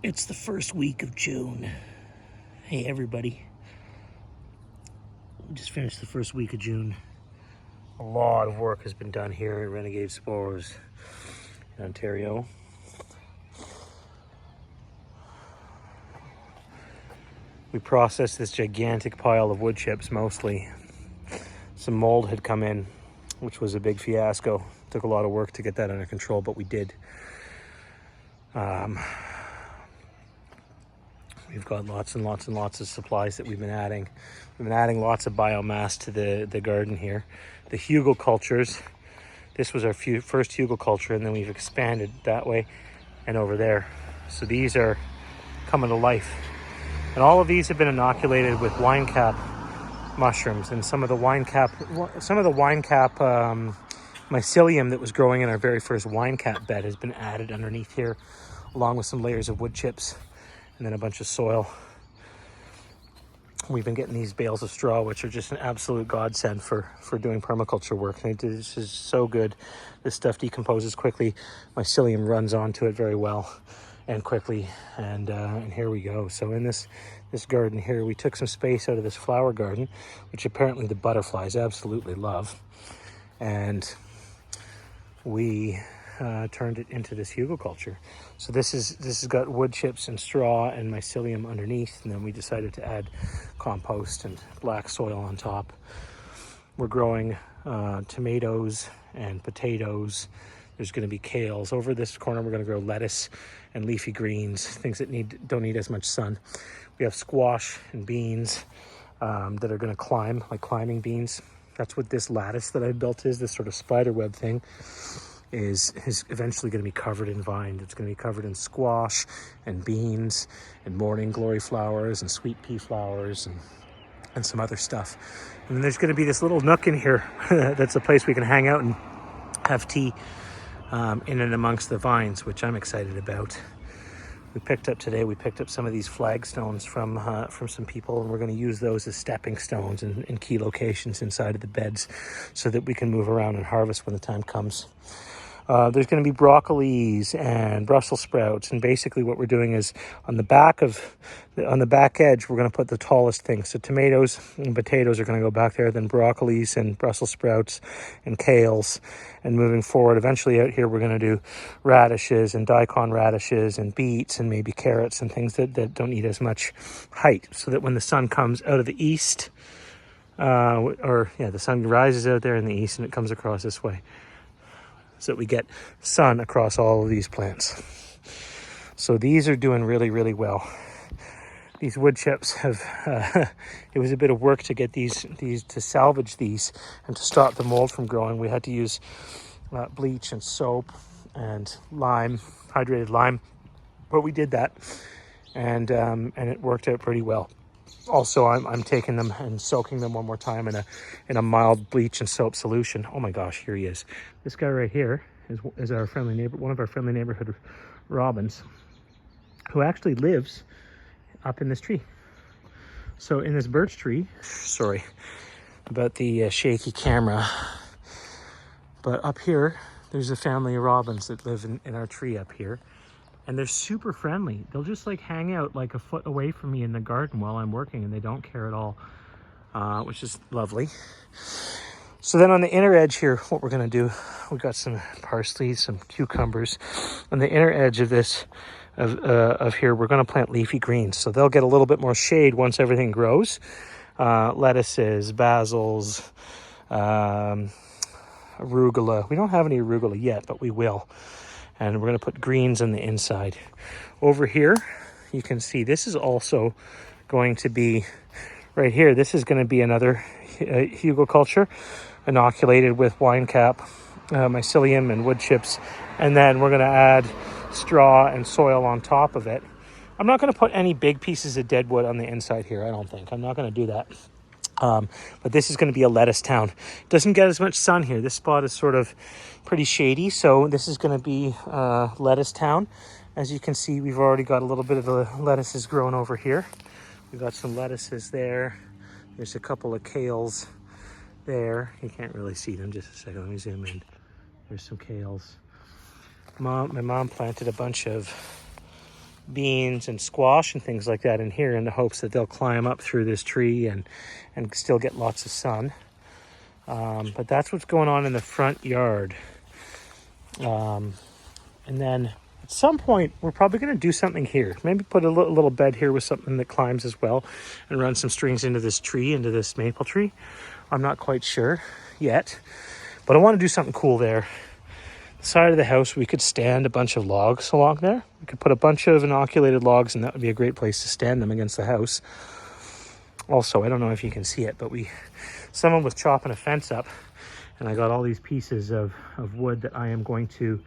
It's the first week of June. Hey everybody. We just finished the first week of June. A lot of work has been done here at Renegade Spores in Ontario. We processed this gigantic pile of wood chips mostly. Some mold had come in, which was a big fiasco. Took a lot of work to get that under control, but we did. We've got lots and lots and lots of supplies that we've been adding. We've been adding lots of biomass to the garden here. The hugelkultures, this was our first hugelkulture, and then we've expanded that way and over there. So these are coming to life. And all of these have been inoculated with wine cap mushrooms, and some of the wine cap mycelium that was growing in our very first wine cap bed has been added underneath here, along with some layers of wood chips and then a bunch of soil. We've been getting these bales of straw, which are just an absolute godsend for doing permaculture work. This is so good. This stuff decomposes quickly. Mycelium runs onto it very well and quickly, and here we go. So in this garden here, we took some space out of this flower garden, which apparently the butterflies absolutely love, and we turned it into this hugelkulture. So this has got wood chips and straw and mycelium underneath, and then we decided to add compost and black soil on top. We're growing tomatoes and potatoes. There's going to be kales. Over this corner, we're going to grow lettuce and leafy greens, things that don't need as much sun. We have squash and beans that are going to climb, like climbing beans. That's what this lattice that I built is, this sort of spider web thing, is eventually going to be covered in vine. It's going to be covered in squash and beans and morning glory flowers and sweet pea flowers and some other stuff. And then there's going to be this little nook in here that's a place we can hang out and have tea in and amongst the vines, which I'm excited about. We picked up some of these flagstones from some people, and we're going to use those as stepping stones in key locations inside of the beds so that we can move around and harvest when the time comes. There's going to be broccolis and Brussels sprouts, and basically what we're doing is on the back edge we're going to put the tallest things. So tomatoes and potatoes are going to go back there, then broccolis and Brussels sprouts and kales, and moving forward eventually out here we're going to do radishes and daikon radishes and beets and maybe carrots and things that don't need as much height, so that when the sun comes out of the east, the sun rises out there in the east and it comes across this way, so that we get sun across all of these plants. So these are doing really, really well. These wood chips have, it was a bit of work to get these to salvage these and to stop the mold from growing. We had to use bleach and soap and lime, hydrated lime, but we did that, and it worked out pretty well. Also, I'm taking them and soaking them one more time in a mild bleach and soap solution. Oh my gosh, here he is. This guy right here is our friendly neighbor, one of our friendly neighborhood robins, who actually lives up in this tree. So in this birch tree, sorry about the shaky camera, but up here there's a family of robins that live in our tree up here. And they're super friendly. They'll just like hang out like a foot away from me in the garden while I'm working, and they don't care at all, which is lovely. So then on the inner edge here, what we're gonna do, we got some parsley, some cucumbers. On the inner edge of this, of here, we're gonna plant leafy greens. So they'll get a little bit more shade once everything grows. Lettuces, basils, arugula. We don't have any arugula yet, but we will. And we're going to put greens on the inside. Over here, you can see this is also going to be, right here, this is going to be another hugelkulture, inoculated with wine cap, mycelium and wood chips. And then we're going to add straw and soil on top of it. I'm not going to put any big pieces of dead wood on the inside here, I don't think. I'm not going to do that. But this is going to be a lettuce town. It doesn't get as much sun here. This spot is sort of pretty shady, so this is going to be lettuce town. As you can see, we've already got a little bit of the lettuces growing over here. We've got some lettuces there. There's a couple of kales there. You can't really see them. Just a second, let me zoom in. There's some kales. My mom planted a bunch of beans and squash and things like that in here in the hopes that they'll climb up through this tree and still get lots of sun. But that's what's going on in the front yard. And then at some point, we're probably going to do something here. Maybe put a little bed here with something that climbs as well and run some strings into this tree, into this maple tree. I'm not quite sure yet, but I want to do something cool there. The side of the house, we could stand a bunch of logs along there. We could put a bunch of inoculated logs, and that would be a great place to stand them against the house. Also, I don't know if you can see it, but someone was chopping a fence up, and I got all these pieces of wood that I am going to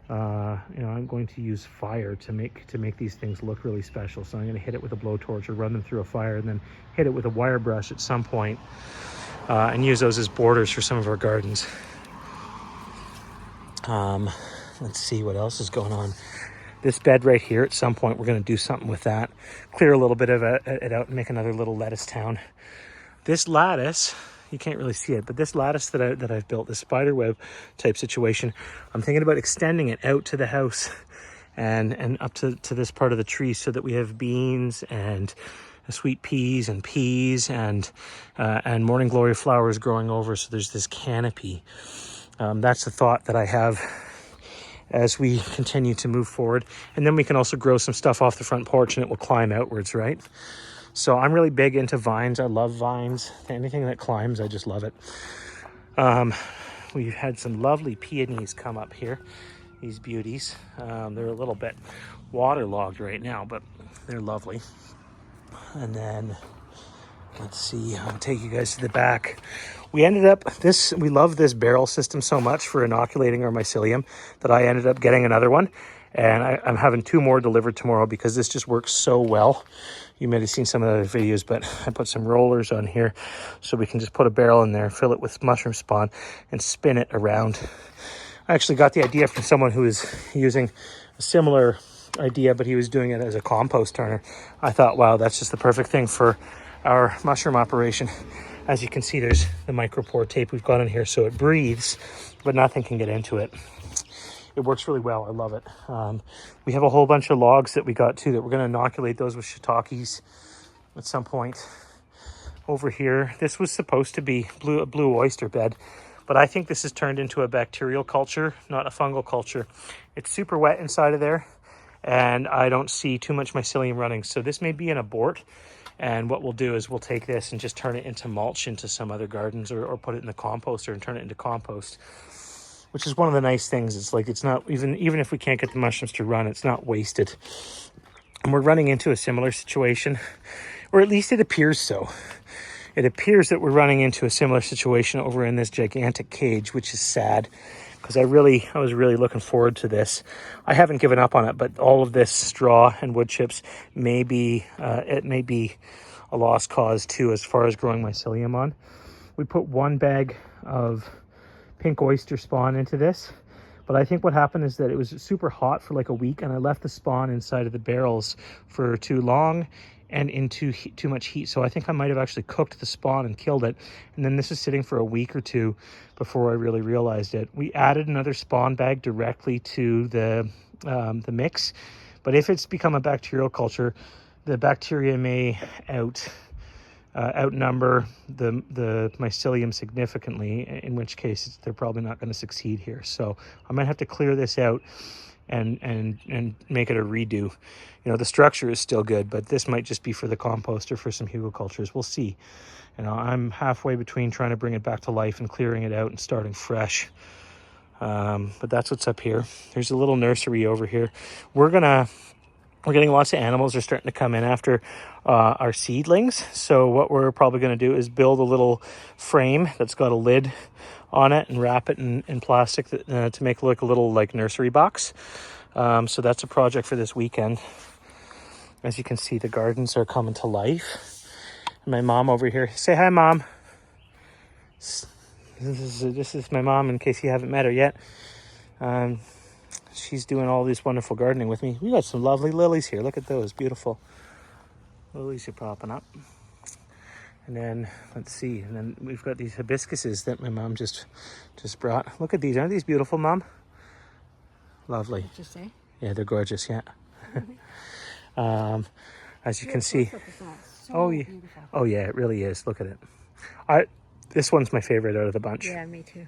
I'm going to use fire to make these things look really special. So I'm going to hit it with a blowtorch or run them through a fire and then hit it with a wire brush at some point, and use those as borders for some of our gardens. Let's see what else is going on. This bed right here, at some point we're going to do something with that. Clear a little bit of it out and make another little lettuce town. This lattice, you can't really see it, but this lattice that I've built, this spider web type situation, I'm thinking about extending it out to the house and up to this part of the tree so that we have beans and sweet peas and morning glory flowers growing over. So there's this canopy. That's the thought that I have as we continue to move forward. And then we can also grow some stuff off the front porch and it will climb outwards, right? So I'm really big into vines. I love vines. Anything that climbs, I just love it. We've had some lovely peonies come up here, these beauties. They're a little bit waterlogged right now, but they're lovely. And then, let's see, I'll take you guys to the back. We love this barrel system so much for inoculating our mycelium that I ended up getting another one. And I'm having 2 more delivered tomorrow because this just works so well. You might have seen some of the videos, but I put some rollers on here so we can just put a barrel in there, fill it with mushroom spawn, and spin it around. I actually got the idea from someone who was using a similar idea, but he was doing it as a compost turner. I thought, wow, that's just the perfect thing for our mushroom operation. As you can see, there's the micropore tape we've got in here, so it breathes, but nothing can get into it. It works really well. I love it. We have a whole bunch of logs that we got too that we're going to inoculate those with shiitakes at some point. Over here, this was supposed to be a blue oyster bed, but I think this has turned into a bacterial culture, not a fungal culture. It's super wet inside of there, and I don't see too much mycelium running. So this may be an abort, and what we'll do is we'll take this and just turn it into mulch into some other gardens, or put it in the composter and turn it into compost. Which is one of the nice things. It's like, it's not, even if we can't get the mushrooms to run, it's not wasted. And we're running into a similar situation, or at least it appears so. It appears that we're running into a similar situation over in this gigantic cage, which is sad, because I was really looking forward to this. I haven't given up on it, but all of this straw and wood chips may be a lost cause too, as far as growing mycelium on. We put 1 bag of pink oyster spawn into this, but I think what happened is that it was super hot for like a week, and I left the spawn inside of the barrels for too long and into too much heat. So I think I might have actually cooked the spawn and killed it, and then this was sitting for a week or 2 before I really realized it. We added another spawn bag directly to the mix, but if it's become a bacterial culture, the bacteria may outnumber the mycelium significantly, in which case they're probably not going to succeed here. So I might have to clear this out and make it a redo. The structure is still good, but this might just be for the compost or for some hugelcultures. We'll see. I'm halfway between trying to bring it back to life and clearing it out and starting fresh. But that's what's up here. There's a little nursery over here. We're getting lots of animals. They're starting to come in after our seedlings. So what we're probably going to do is build a little frame that's got a lid on it and wrap it in plastic to make it look a little like nursery box. So that's a project for this weekend. As you can see, the gardens are coming to life. And my mom over here. Say hi, Mom. This is my mom, in case you haven't met her yet. She's doing all this wonderful gardening with me. We got some lovely lilies here. Look at those, beautiful lilies are popping up. And then let's see. And then we've got these hibiscuses that my mom just brought. Look at these. Aren't these beautiful, Mom? Lovely. Just say. Yeah, they're gorgeous. Yeah. As you can see. So Oh yeah. beautiful. Oh yeah, it really is. Look at it. This one's my favorite out of the bunch. Yeah, me too.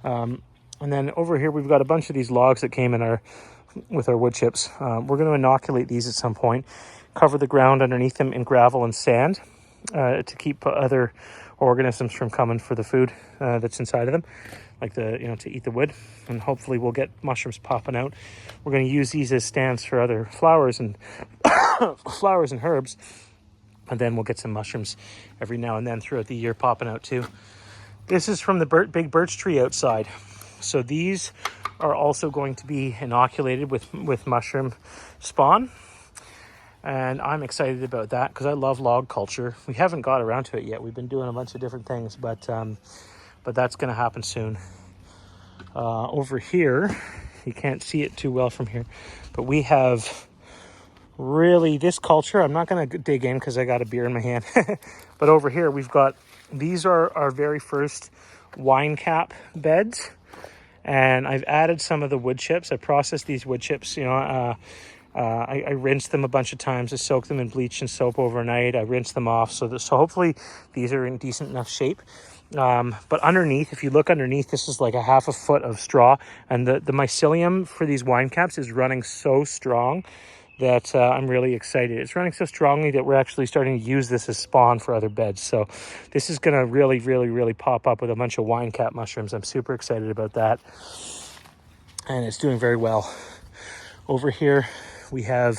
And then over here we've got a bunch of these logs that came in with our wood chips. We're going to inoculate these at some point, cover the ground underneath them in gravel and sand to keep other organisms from coming for the food that's inside of them, like to eat the wood, and hopefully we'll get mushrooms popping out. We're going to use these as stands for other flowers and flowers and herbs, and then we'll get some mushrooms every now and then throughout the year popping out too. This is from the big birch tree outside. So these are also going to be inoculated with mushroom spawn. And I'm excited about that because I love log culture. We haven't got around to it yet. We've been doing a bunch of different things, but that's going to happen soon. Over here, you can't see it too well from here, but we have really this culture. I'm not going to dig in because I got a beer in my hand. But over here, these are our very first wine cap beds. And I've added some of the wood chips. I processed these wood chips, I rinsed them a bunch of times. I soaked them in bleach and soap overnight. I rinsed them off so hopefully these are in decent enough shape. But underneath, if you look underneath, this is like a half a foot of straw, and the mycelium for these wine caps is running so strong that I'm really excited. It's running so strongly that we're actually starting to use this as spawn for other beds. So this is going to really, really, really pop up with a bunch of wine cap mushrooms. I'm super excited about that. And it's doing very well. Over here, we have,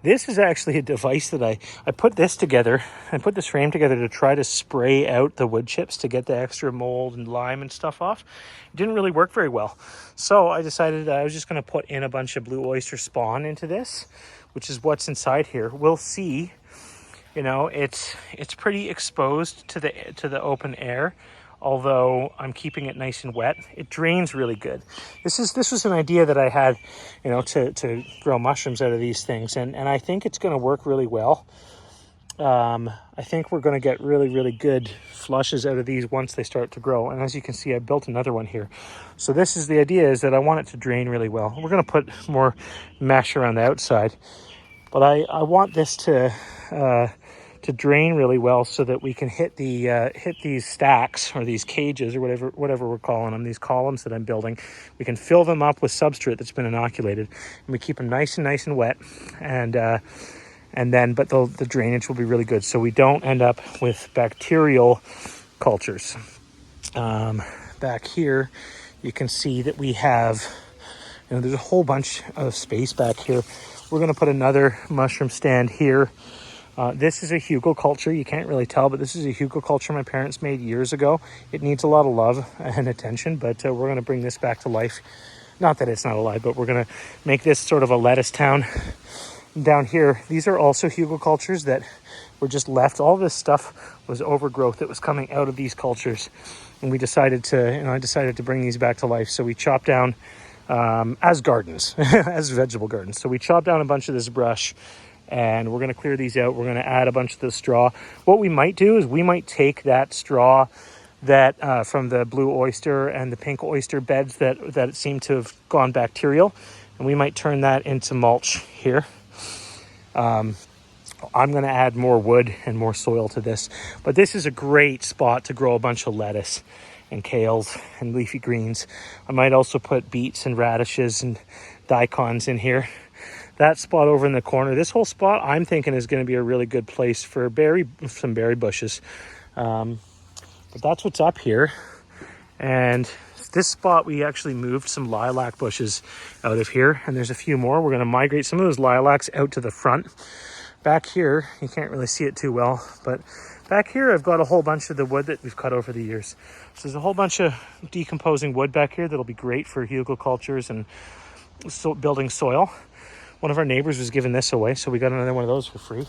this is actually a device that I put this together. I put this frame together to try to spray out the wood chips to get the extra mold and lime and stuff off. It didn't really work very well. So I decided I was just going to put in a bunch of blue oyster spawn into this, which is what's inside here. We'll see. It's pretty exposed to the open air, although I'm keeping it nice and wet. It drains really good. This was an idea that I had, to grow mushrooms out of these things, and I think it's going to work really well. I think we're going to get really, really good flushes out of these once they start to grow. And as you can see, I built another one here. So this is the idea, is that I want it to drain really well. We're going to put more mesh around the outside, but I want this to drain really well so that we can hit these stacks or these cages or whatever we're calling them, these columns that I'm building. We can fill them up with substrate that's been inoculated, and we keep them nice and wet, but the drainage will be really good, so we don't end up with bacterial cultures. Back here, you can see that we have, there's a whole bunch of space back here. We're going to put another mushroom stand here. This is a hugelkultur. You can't really tell, but this is a hugelkultur my parents made years ago. It needs a lot of love and attention, but we're going to bring this back to life. Not that it's not alive, but we're going to make this sort of a lettuce town. Down here, these are also hugelkulturs that were just left. All this stuff was overgrowth that was coming out of these cultures, and we decided to bring these back to life. So we chopped down as gardens, as vegetable gardens. So we chopped down a bunch of this brush, and we're going to clear these out. We're going to add a bunch of the straw. What we might do is we might take that straw that from the blue oyster and the pink oyster beds that seem to have gone bacterial, and we might turn that into mulch here. I'm going to add more wood and more soil to this, but this is a great spot to grow a bunch of lettuce and kales and leafy greens. I might also put beets and radishes and daikons in here. That spot over in the corner, this whole spot, I'm thinking is going to be a really good place for some berry bushes. But that's what's up here. And this spot, we actually moved some lilac bushes out of here, and there's a few more. We're going to migrate some of those lilacs out to the front. Back here, you can't really see it too well, but back here I've got a whole bunch of the wood that we've cut over the years. So there's a whole bunch of decomposing wood back here that'll be great for hugelkulturs and building soil. One of our neighbors was giving this away, so we got another one of those for free.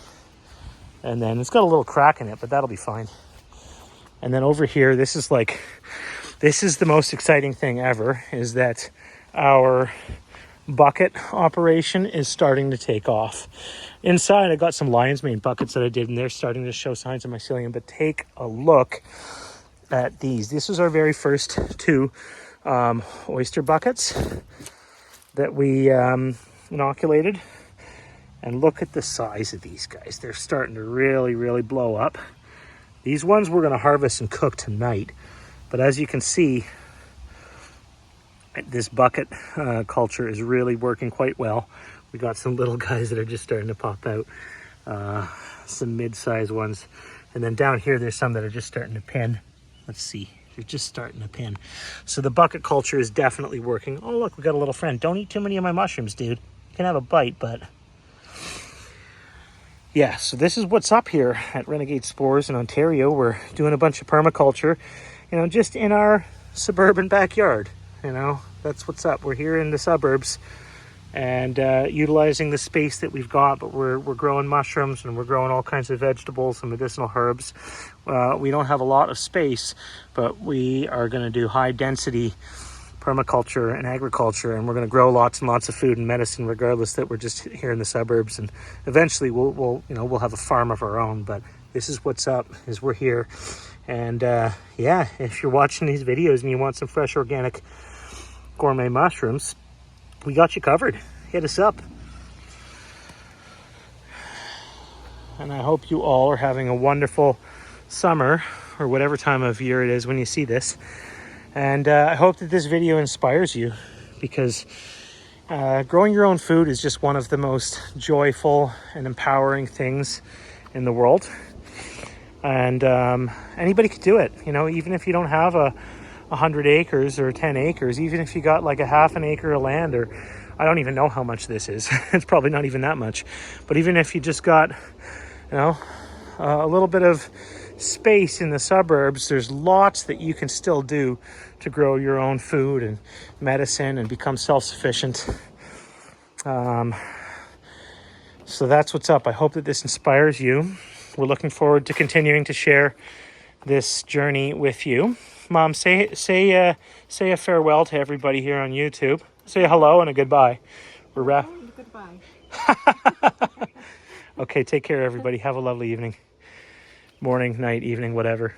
And then it's got a little crack in it, but that'll be fine. And then over here, this is the most exciting thing ever, is that our bucket operation is starting to take off. Inside, I got some lion's mane buckets that I did, and they're starting to show signs of mycelium, but take a look at these. This was our very first two oyster buckets that we inoculated. And look at the size of these guys. They're starting to really, really blow up. These ones we're going to harvest and cook tonight. But as you can see, this bucket culture is really working quite well. We got some little guys that are just starting to pop out. Some mid-sized ones. And then down here, there's some that are just starting to pin. Let's see. They're just starting to pin. So the bucket culture is definitely working. Oh, look, we got a little friend. Don't eat too many of my mushrooms, dude. You can have a bite, but... yeah, so this is what's up here at Renegade Spores in Ontario. We're doing a bunch of permaculture, you know, just in our suburban backyard. You know, that's what's up. We're here in the suburbs and utilizing the space that we've got, but we're growing mushrooms and we're growing all kinds of vegetables and medicinal herbs. We don't have a lot of space, but we are going to do high density permaculture and agriculture, and we're going to grow lots and lots of food and medicine regardless that we're just here in the suburbs. And eventually we'll have a farm of our own, but this is what's up, is we're here. And yeah, if you're watching these videos and you want some fresh organic gourmet mushrooms, we got you covered. Hit us up. And I hope you all are having a wonderful summer, or whatever time of year it is when you see this. And I hope that this video inspires you, because growing your own food is just one of the most joyful and empowering things in the world. And anybody could do it, you know, even if you don't have 100 acres or 10 acres, even if you got like a half an acre of land, or I don't even know how much this is. It's probably not even that much. But even if you just got, you know, a little bit of space in the suburbs, there's lots that you can still do to grow your own food and medicine and become self-sufficient. So that's what's up. I hope that this inspires you. We're looking forward to continuing to share this journey with you. Mom, say a farewell to everybody here on YouTube. Say a hello and a goodbye. Goodbye. Okay, take care, everybody. Have a lovely evening. Morning, night, evening, whatever.